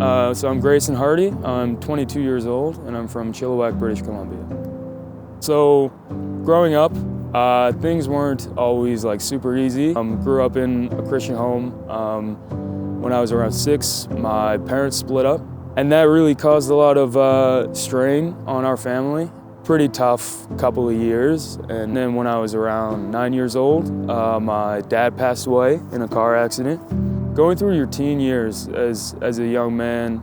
So I'm Grayson Hardie. I'm 22 years old and I'm from Chilliwack, British Columbia. So growing up, things weren't always like super easy. Grew up in a Christian home. When I was around 6, my parents split up, and that really caused a lot of strain on our family. Pretty tough couple of years. And then when I was around 9 years old, my dad passed away in a car accident. Going through your teen years as a young man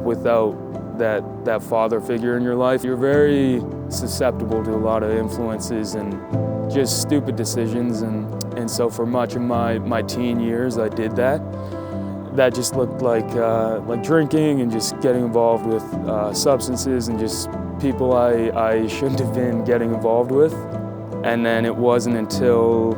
without that father figure in your life, you're very susceptible to a lot of influences and just stupid decisions. And so for much of my teen years, I did that. That just looked like drinking and just getting involved with substances and just people I shouldn't have been getting involved with. And then it wasn't until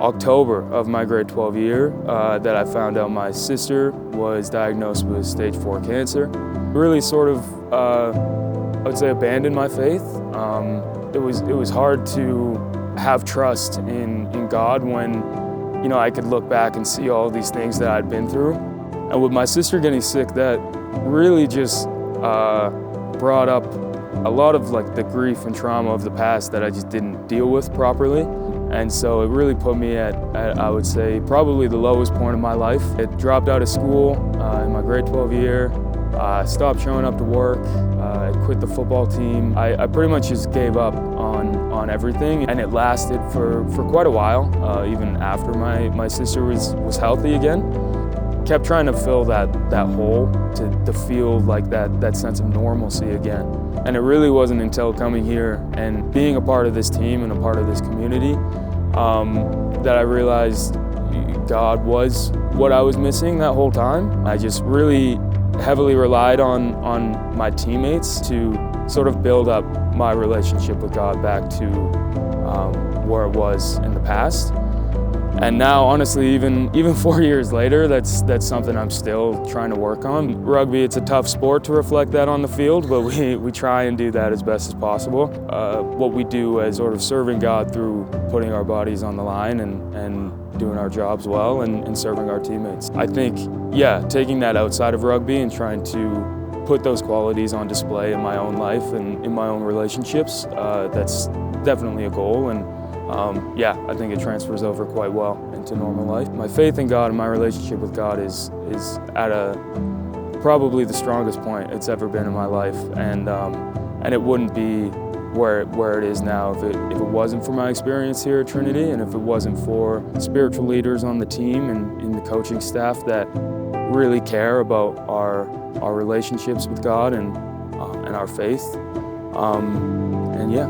October of my grade 12 year that I found out my sister was diagnosed with stage 4 cancer. Really sort of, I would say, abandoned my faith. It was hard to have trust in God when, you know, I could look back and see all these things that I'd been through. And with my sister getting sick, that really just brought up a lot of like the grief and trauma of the past that I just didn't deal with properly. And so it really put me at I would say, probably the lowest point of my life. It dropped out of school in my grade 12 year. I stopped showing up to work. I quit the football team. I pretty much just gave up on everything, and it lasted for quite a while, even after my sister was healthy again. Kept trying to fill that hole to feel like that sense of normalcy again. And it really wasn't until coming here and being a part of this team and a part of this community that I realized God was what I was missing that whole time. I just really heavily relied on my teammates to sort of build up my relationship with God back to where it was in the past. And now, honestly, even 4 years later, that's something I'm still trying to work on. Rugby, it's a tough sport to reflect that on the field, but we try and do that as best as possible. What we do as sort of serving God through putting our bodies on the line and doing our jobs well and serving our teammates. I think, yeah, taking that outside of rugby and trying to put those qualities on display in my own life and in my own relationships, that's definitely a goal. And yeah, I think it transfers over quite well into normal life. My faith in God and my relationship with God is at probably the strongest point it's ever been in my life, and it wouldn't be where it is now if it wasn't for my experience here at Trinity, and if it wasn't for spiritual leaders on the team and in the coaching staff that really care about our relationships with God and our faith. And yeah.